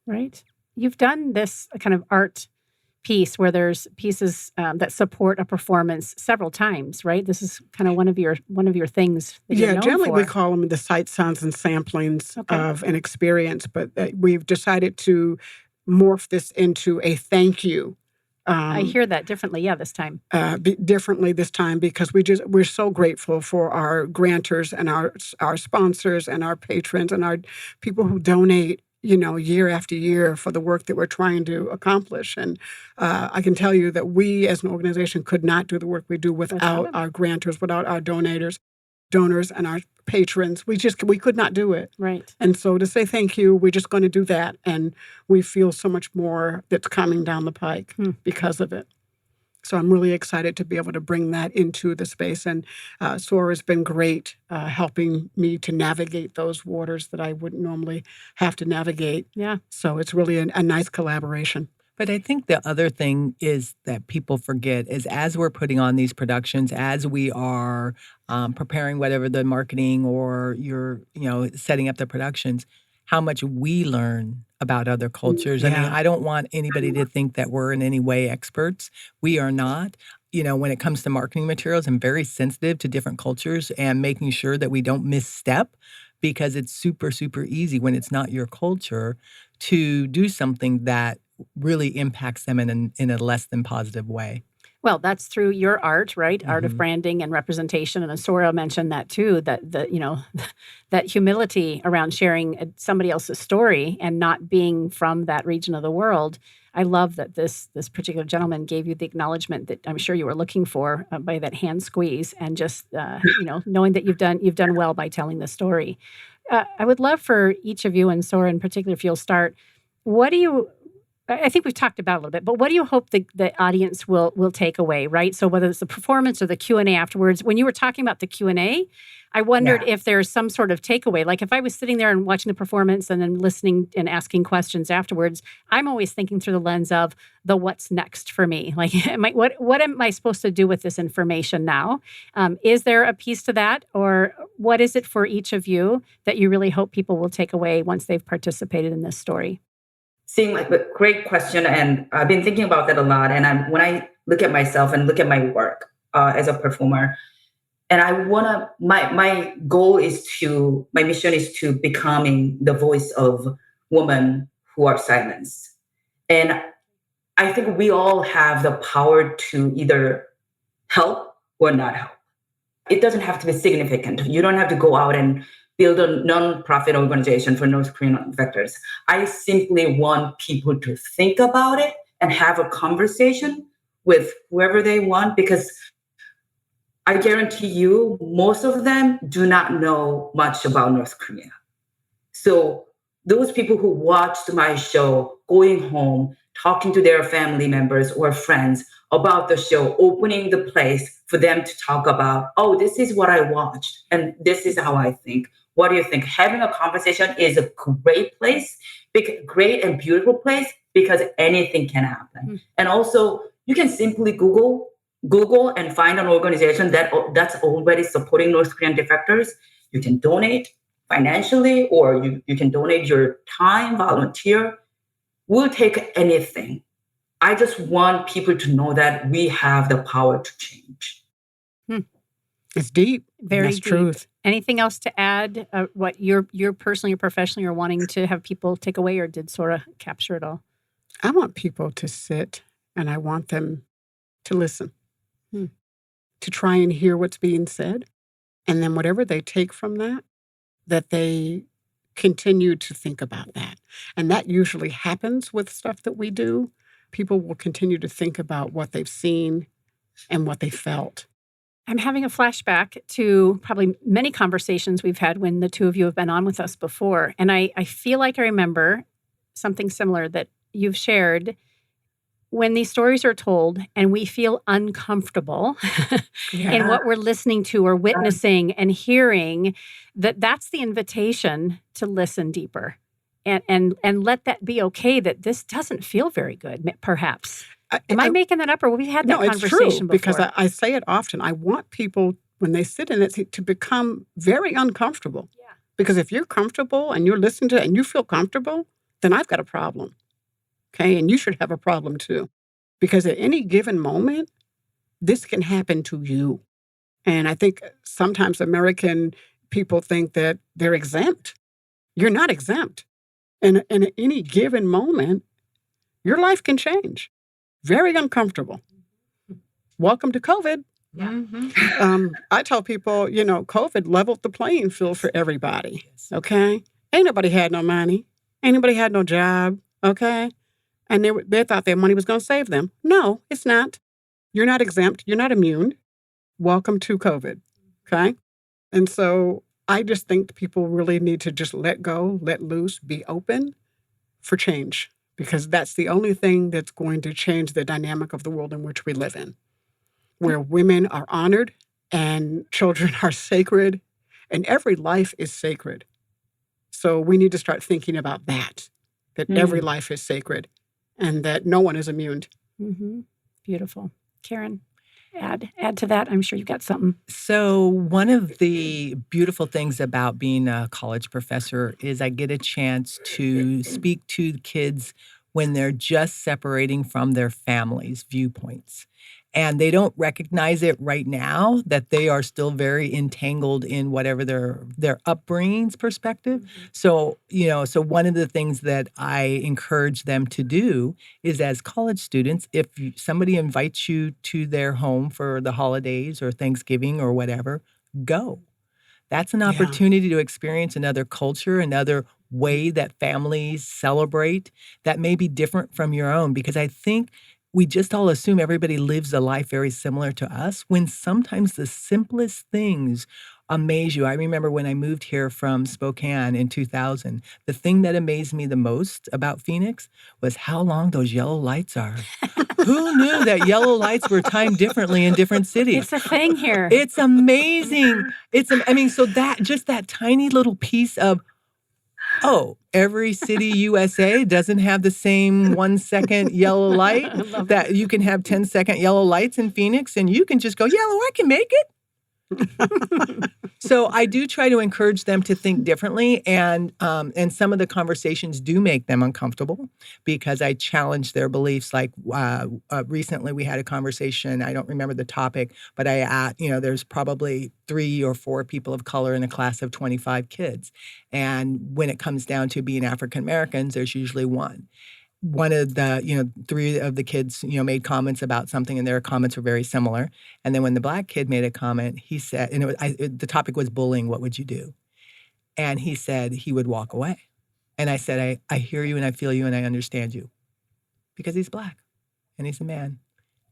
Right. You've done this kind of art piece where there's pieces that support a performance several times, right? This is kind of one of your things that you're known
generally
for.
we call them the sights, sounds, and samplings
Okay.
of an experience, but we've decided to morph this into a thank you.
I hear that differently, this time.
Differently this time, because we're so grateful for our grantors and our sponsors and our patrons and our people who donate, year after year for the work that we're trying to accomplish. And I can tell you that we as an organization could not do the work we do without our grantors, without our donors, and our patrons. We could not do it.
Right.
And so to say thank you, we're just going to do that. And we feel so much more that's coming down the pike because of it. So I'm really excited to be able to bring that into the space. And Sora's been great helping me to navigate those waters that I wouldn't normally have to navigate.
Yeah.
So it's really a nice collaboration.
But I think the other thing is that people forget is, as we're putting on these productions, as we are preparing whatever the marketing or you're, setting up the productions, how much we learn about other cultures. I mean, I don't want anybody to think that we're in any way experts. We are not. When it comes to marketing materials, I'm very sensitive to different cultures and making sure that we don't misstep, because it's super, super easy when it's not your culture to do something that really impacts them in a less than positive way.
Well, that's through your art, right? Art of branding and representation. And Sora mentioned that too, that that humility around sharing somebody else's story and not being from that region of the world. I love that this particular gentleman gave you the acknowledgement that I'm sure you were looking for by that hand squeeze, and just knowing that you've done well by telling the story. I would love for each of you, and Sora in particular, if you'll start. I think we've talked about it a little bit, but what do you hope the audience will take away, right? So whether it's the performance or the Q&A afterwards, when you were talking about the Q&A, I wondered if there's some sort of takeaway. Like if I was sitting there and watching the performance and then listening and asking questions afterwards, I'm always thinking through the lens of the what's next for me. Like, what am I supposed to do with this information now? Is there a piece to that? Or what is it for each of you that you really hope people will take away once they've participated in this story?
Great question, and I've been thinking about that a lot. And when I look at myself and look at my work as a performer, and my mission is to becoming the voice of women who are silenced. And I think we all have the power to either help or not help. It doesn't have to be significant. You don't have to go out and build a nonprofit organization for North Korean defectors. I simply want people to think about it and have a conversation with whoever they want, because I guarantee you, most of them do not know much about North Korea. So those people who watched my show, going home, talking to their family members or friends about the show, opening the place for them to talk about, oh, this is what I watched and this is how I think. What do you think? Having a conversation is a great place, great and beautiful place, because anything can happen. And also, you can simply Google and find an organization that's already supporting North Korean defectors. You can donate financially, or you can donate your time, volunteer. We'll take anything. I just want people to know that we have the power to change.
It's deep.
Very
That's
deep.
truth.
Anything else to add? What you're personally or professionally are wanting to have people take away, or did Sora capture it all?
I want people to sit and I want them to listen, to try and hear what's being said. And then whatever they take from that, that they continue to think about that. And that usually happens with stuff that we do. People will continue to think about what they've seen and what they felt.
I'm having a flashback to probably many conversations we've had when the two of you have been on with us before. And I feel like I remember something similar that you've shared. When these stories are told and we feel uncomfortable in what we're listening to or witnessing and hearing, that's the invitation to listen deeper and let that be okay, that this doesn't feel very good, perhaps. Am I making that up, or we had that conversation
it's true,
before?
because I say it often. I want people, when they sit in it, to become very uncomfortable. Yeah. Because if you're comfortable and you're listening to it and you feel comfortable, then I've got a problem. Okay, and you should have a problem too. Because at any given moment, this can happen to you. And I think sometimes American people think that they're exempt. You're not exempt. And at any given moment, your life can change. Very uncomfortable. Welcome to COVID.
Yeah.
Mm-hmm. I tell people, COVID leveled the playing field for everybody. Okay? Ain't nobody had no money. Ain't nobody had no job. Okay? And they thought their money was going to save them. No, it's not. You're not exempt. You're not immune. Welcome to COVID. Okay? And so I just think people really need to just let go, let loose, be open for change, because that's the only thing that's going to change the dynamic of the world in which we live in, where women are honored and children are sacred and every life is sacred. So we need to start thinking about that every life is sacred. And that no one is immune.
Mm-hmm. Beautiful. Karen, add to that. I'm sure you've got something.
So one of the beautiful things about being a college professor is I get a chance to speak to kids when they're just separating from their family's viewpoints. And they don't recognize it right now, that they are still very entangled in whatever their upbringing's perspective. Mm-hmm. So one of the things that I encourage them to do is, as college students, if somebody invites you to their home for the holidays or Thanksgiving or whatever, go. That's an opportunity to experience another culture, another way that families celebrate that may be different from your own, because I think we just all assume everybody lives a life very similar to us, when sometimes the simplest things amaze you. I remember when I moved here from Spokane in 2000, the thing that amazed me the most about Phoenix was how long those yellow lights are. Who knew that yellow lights were timed differently in different cities?
It's a thing here.
It's amazing. So that tiny little piece of, every city USA doesn't have the same 1 second yellow light, that you can have 10-second yellow lights in Phoenix and you can just go, yellow, I can make it. So I do try to encourage them to think differently, and some of the conversations do make them uncomfortable because I challenge their beliefs. Like recently, we had a conversation. I don't remember the topic, but there's probably 3 or 4 people of color in a class of 25 kids, and when it comes down to being African Americans, there's usually one. One of the, 3 of the kids, made comments about something, and their comments were very similar. And then when the black kid made a comment, he said, and the topic was bullying, what would you do? And he said he would walk away. And I said, I hear you and I feel you and I understand you. Because he's black and he's a man.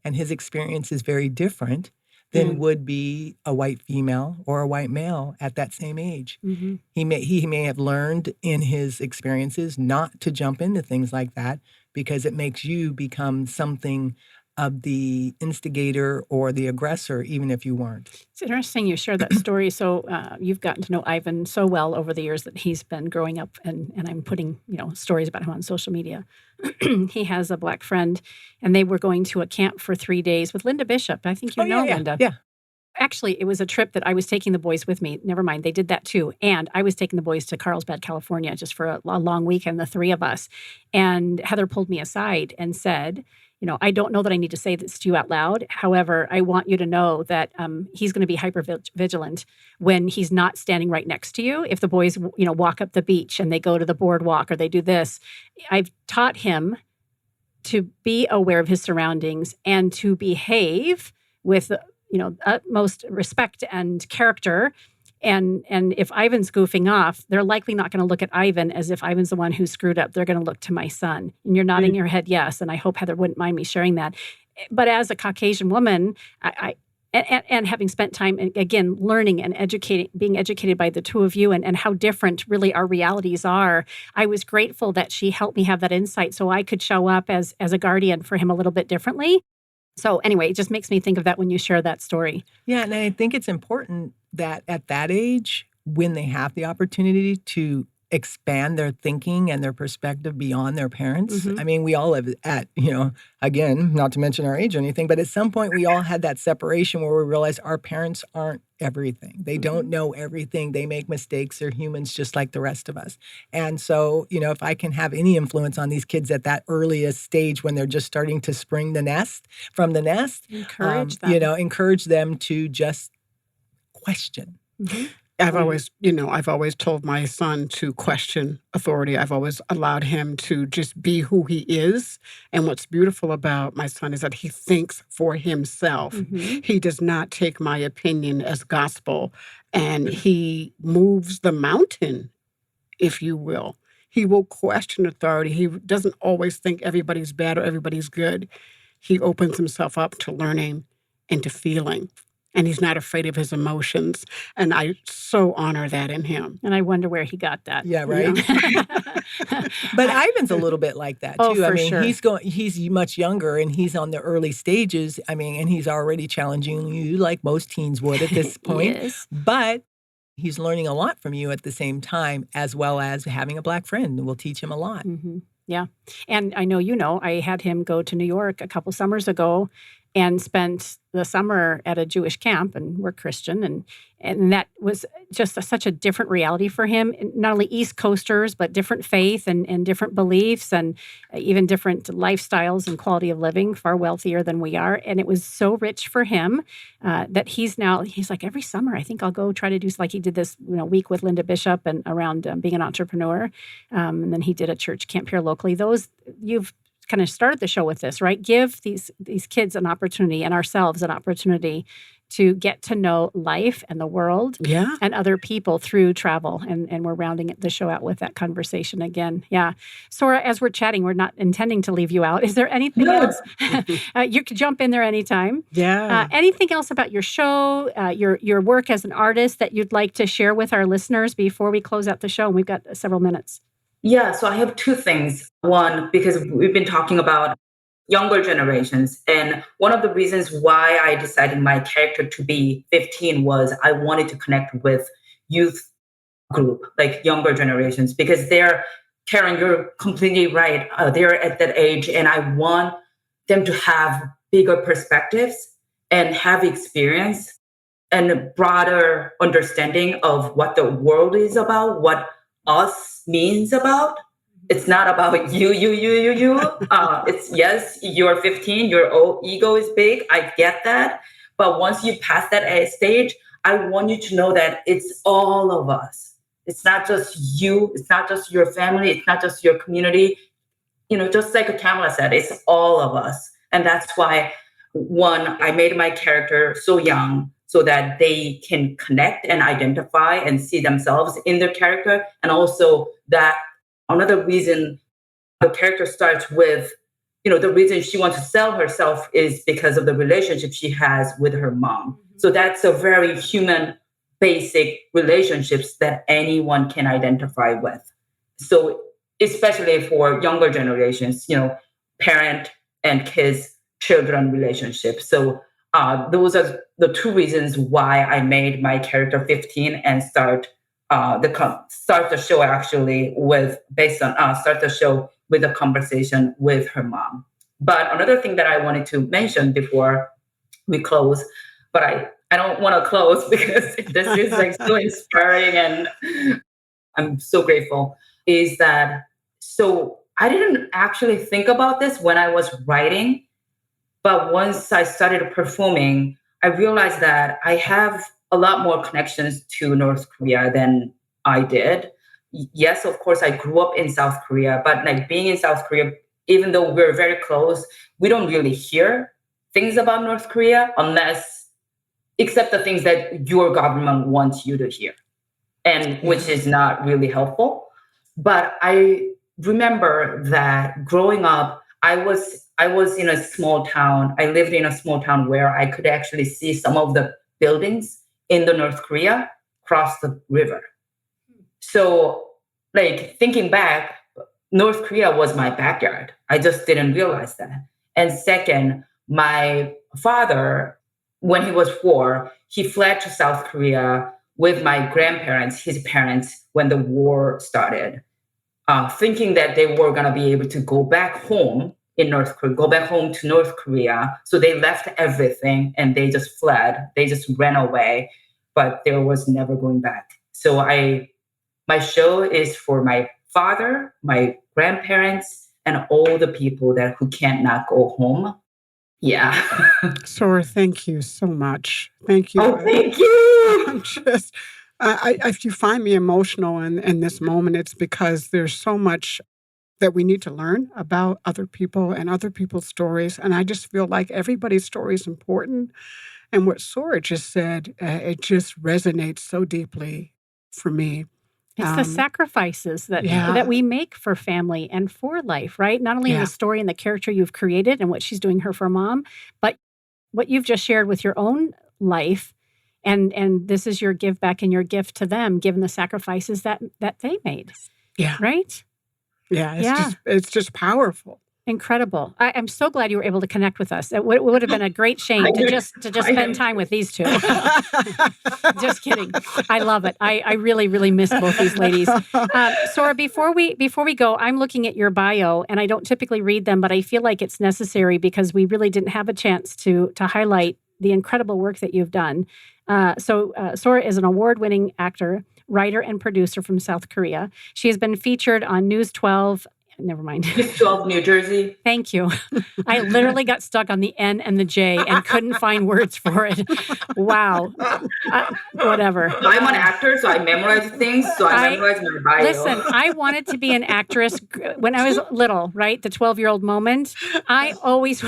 And his experience is very different than would be a white female or a white male at that same age. Mm-hmm. He may have learned in his experiences not to jump into things like that because it makes you become something of the instigator or the aggressor, even if you weren't.
It's interesting you share that story. So you've gotten to know Ivan so well over the years that he's been growing up, and I'm putting stories about him on social media. He has a black friend, and they were going to a camp for 3 days with Linda Bishop. I think Linda.
Yeah.
Actually, it was a trip that I was taking the boys with me. Never mind, they did that too. And I was taking the boys to Carlsbad, California, just for a long weekend, the 3 of us. And Heather pulled me aside and said, I don't know that I need to say this to you out loud. However, I want you to know that he's going to be hyper vigilant when he's not standing right next to you. If the boys, walk up the beach and they go to the boardwalk or they do this, I've taught him to be aware of his surroundings and to behave with, utmost respect and character. And if Ivan's goofing off, they're likely not going to look at Ivan as if Ivan's the one who screwed up. They're going to look to my son. And you're nodding your head yes. And I hope Heather wouldn't mind me sharing that. But as a Caucasian woman, and having spent time, again, learning and being educated by the two of you and how different really our realities are, I was grateful that she helped me have that insight so I could show up as a guardian for him a little bit differently. So anyway, it just makes me think of that when you share that story.
Yeah, and I think it's important that at that age, when they have the opportunity to expand their thinking and their perspective beyond their parents.
Mm-hmm.
I mean, we all live at, again, not to mention our age or anything, but at some point we all had that separation where we realized our parents aren't everything. They don't know everything. They make mistakes. They're humans just like the rest of us. And so, if I can have any influence on these kids at that earliest stage when they're just starting to spring from the nest, encourage them to just question.
Mm-hmm.
I've always told my son to question authority. I've always allowed him to just be who he is. And what's beautiful about my son is that he thinks for himself.
Mm-hmm.
He does not take my opinion as gospel. And he moves the mountain, if you will. He will question authority. He doesn't always think everybody's bad or everybody's good. He opens himself up to learning and to feeling. And he's not afraid of his emotions. And I so honor that in him.
And I wonder where he got that.
Yeah, right. But Ivan's a little bit like that, too.
Oh, for sure.
He's much younger, and he's on the early stages. I mean, and he's already challenging you like most teens would at this point.
Yes.
But he's learning a lot from you at the same time, as well as having a Black friend will teach him a lot.
Mm-hmm. Yeah. And I know I had him go to New York a couple summers ago and spent the summer at a Jewish camp, and we're Christian, and that was just such a different reality for him. Not only East Coasters, but different faith and different beliefs, and even different lifestyles and quality of living, far wealthier than we are. And it was so rich for him that he's like, every summer, I think I'll go try to do, like he did this week with Linda Bishop and around being an entrepreneur. And then he did a church camp here locally. You've kind of started the show with this, right? Give these kids an opportunity and ourselves an opportunity to get to know life and the world and other people through travel. And we're rounding the show out with that conversation again. Yeah. Sora, as we're chatting, we're not intending to leave you out. Is there anything else? You can jump in there anytime.
Yeah.
Anything else about your show, your work as an artist that you'd like to share with our listeners before we close out the show? And we've got several minutes.
Yeah, so I have two things. One, because we've been talking about younger generations. And one of the reasons why I decided my character to be 15 was I wanted to connect with youth group, like younger generations, because Karen, you're completely right. They're at that age, and I want them to have bigger perspectives and have experience and a broader understanding of what the world is about, what us means about. It's not about you. It's yes, you're 15, your ego is big. I get that. But once you pass that stage, I want you to know that it's all of us. It's not just you. It's not just your family. It's not just your community. Just like Camilla said, it's all of us. And that's why, one, I made my character so young so that they can connect and identify and see themselves in their character. And also that another reason the character starts with, the reason she wants to sell herself is because of the relationship she has with her mom. Mm-hmm. So that's a very human, basic relationships that anyone can identify with. So especially for younger generations, parent and kids, children relationships. So those are the two reasons why I made my character 15 and start the show actually start the show with a conversation with her mom. But another thing that I wanted to mention before we close, but I don't want to close because this is like so inspiring and I'm so grateful, is that, so I didn't actually think about this when I was writing, But once I started performing, I realized that I have a lot more connections to North Korea than I did. Yes, of course, I grew up in South Korea, but like being in South Korea, even though we're very close, we don't really hear things about North Korea except the things that your government wants you to hear, and which is not really helpful. But I remember that growing up, I was in a small town. I lived in a small town where I could actually see some of the buildings in the North Korea cross the river. So, like thinking back, North Korea was my backyard. I just didn't realize that. And second, my father, when he was 4, he fled to South Korea with my grandparents, his parents, when the war started, thinking that they were going to be able to go back home in North Korea, go back home to North Korea. So they left everything and they just fled. They just ran away, but there was never going back. So my show is for my father, my grandparents, and all the people who can't not go home. Yeah.
Sora, thank you so much. Thank you.
Oh, thank you.
I'm just, if you find me emotional in this moment, it's because there's so much that we need to learn about other people and other people's stories. And I just feel like everybody's story is important. And what Sora just said, it just resonates so deeply for me.
It's the sacrifices that we make for family and for life, right? Not only in the story and the character you've created and what she's doing her for mom, but what you've just shared with your own life. And this is your give back and your gift to them, given the sacrifices that they made. Yeah. Right?
Yeah. It's just powerful.
Incredible. I'm so glad you were able to connect with us. It would have been a great shame to just spend time with these two. Just kidding. I love it. I really, really miss both these ladies. Sora, before we go, I'm looking at your bio, and I don't typically read them, but I feel like it's necessary because we really didn't have a chance to highlight the incredible work that you've done. Sora is an award-winning actor, writer, and producer from South Korea. She has been featured on News 12. Never mind.
News 12, New Jersey.
Thank you. I literally got stuck on the N and the J and couldn't find words for it. Wow. Whatever.
I'm an actor, so I memorize things. So I memorize my bio.
Listen, I wanted to be an actress when I was little, right? The 12-year-old moment. I always...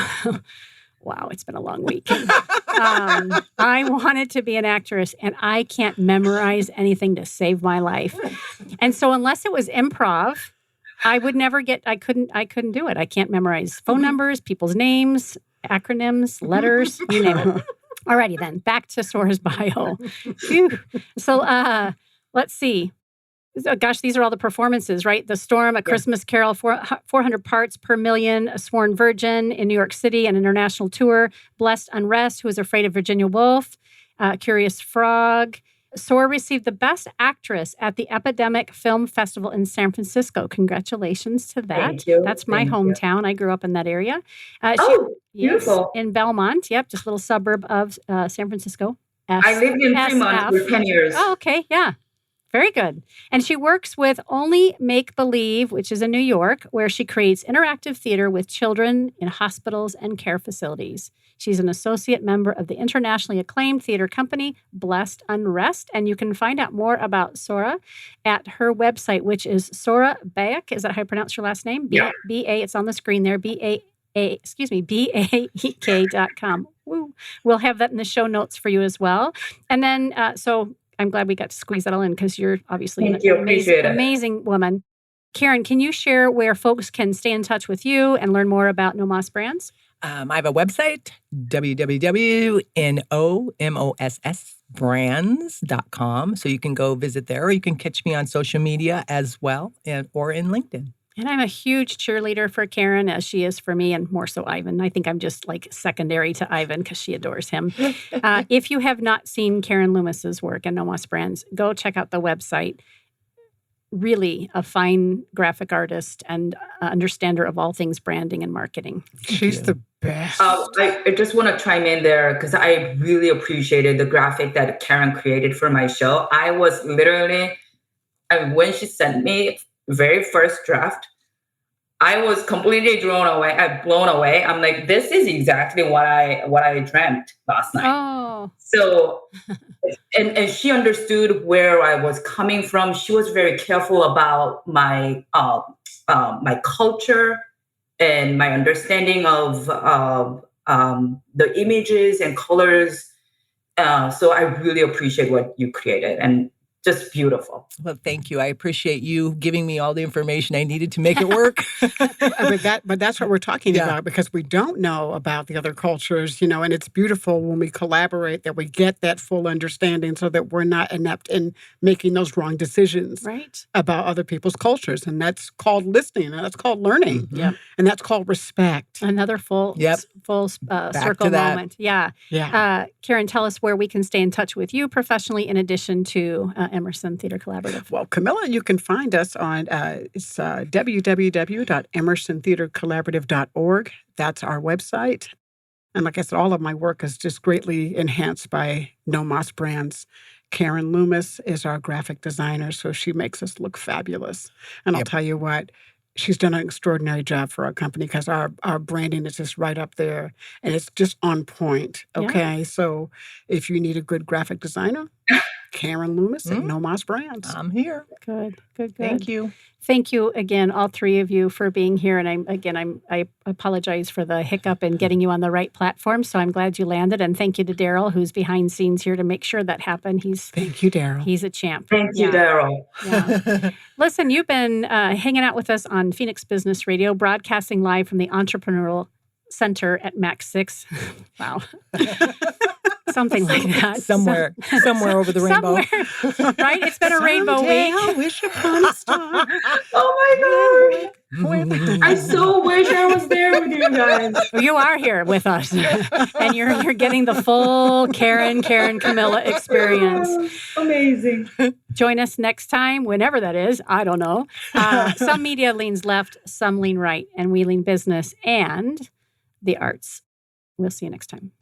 Wow, it's been a long week. I wanted to be an actress, and I can't memorize anything to save my life. And so unless it was improv... I would never I couldn't do it. I can't memorize phone numbers, people's names, acronyms, letters, you name it. Alrighty then, back to Sora's bio. Phew. So let's see. Gosh, these are all the performances, right? The Storm, A Christmas Carol, 400 parts per million, A Sworn Virgin in New York City, an international tour, Blessed Unrest, Who is Afraid of Virginia Woolf, Curious Frog. Sora received the Best Actress at the Epidemic Film Festival in San Francisco. Congratulations to that.
Thank you.
That's my hometown. I grew up in that area.
Beautiful.
In Belmont. Yep, just a little suburb of San Francisco.
I lived in Fremont for 10 years.
Oh, okay. Yeah. Very good. And she works with Only Make Believe, which is in New York, where she creates interactive theater with children in hospitals and care facilities. She's an associate member of the internationally acclaimed theater company, Blessed Unrest. And you can find out more about Sora at her website, which is Sora Baek. Is that how you pronounce your last name?
Yeah.
B-A, it's on the screen there, BAEK.com. Woo. We'll have that in the show notes for you as well. And then, so I'm glad we got to squeeze that all in because you're obviously an amazing woman. Karen, can you share where folks can stay in touch with you and learn more about No Moss Brands?
I have a website, www.nomossbrands.com. So you can go visit there, or you can catch me on social media as well, or in LinkedIn.
And I'm a huge cheerleader for Karen, as she is for me, and more so Ivan. I think I'm just like secondary to Ivan because she adores him. If you have not seen Karen Loomis's work at No Moss Brands, go check out the website. Really a fine graphic artist and understander of all things branding and marketing.
She's the best.
I just want to chime in there because I really appreciated the graphic that Karen created for my show. I was literally, when she sent me very first draft, I was completely blown away. I'm like, this is exactly what I dreamt last night.
Oh.
So, and she understood where I was coming from. She was very careful about my culture and my understanding of the images and colors. So I really appreciate what you created, and just beautiful.
Well, thank you. I appreciate you giving me all the information I needed to make it work.
But that's what we're talking about, because we don't know about the other cultures, and it's beautiful when we collaborate that we get that full understanding so that we're not inept in making those wrong decisions about other people's cultures. And that's called listening, and that's called learning.
Mm-hmm.
And that's called respect.
Another full circle moment. Yeah. Karen, tell us where we can stay in touch with you professionally in addition to Emerson Theater Collaborative.
Well, Camilla, you can find us on www.emersontheatercollaborative.org. That's our website. And like I said, all of my work is just greatly enhanced by No Moss Brands. Karen Loomis is our graphic designer, so she makes us look fabulous. And I'll tell you what, she's done an extraordinary job for our company, because our branding is just right up there, and it's just on point. Okay, so if you need a good graphic designer, Karen Loomis at No Moss Brands.
I'm here.
Good.
Thank you.
Thank you again, all three of you, for being here. And I apologize for the hiccup in getting you on the right platform. So I'm glad you landed. And thank you to Daryl, who's behind scenes here to make sure that happened.
Thank you, Daryl.
He's a champ.
Thank you, Daryl.
Yeah. Listen, you've been hanging out with us on Phoenix Business Radio, broadcasting live from the Entrepreneurial Center at Mac 6. Wow. Something like that.
Somewhere over the rainbow.
Right? It's been a rainbow week.
I wish upon a star.
Oh my God. I so wish I was there with you guys.
You are here with us. And you're getting the full Karen Camilla experience.
Amazing.
Join us next time, whenever that is. I don't know. Some media leans left, some lean right, and we lean business and the arts. We'll see you next time.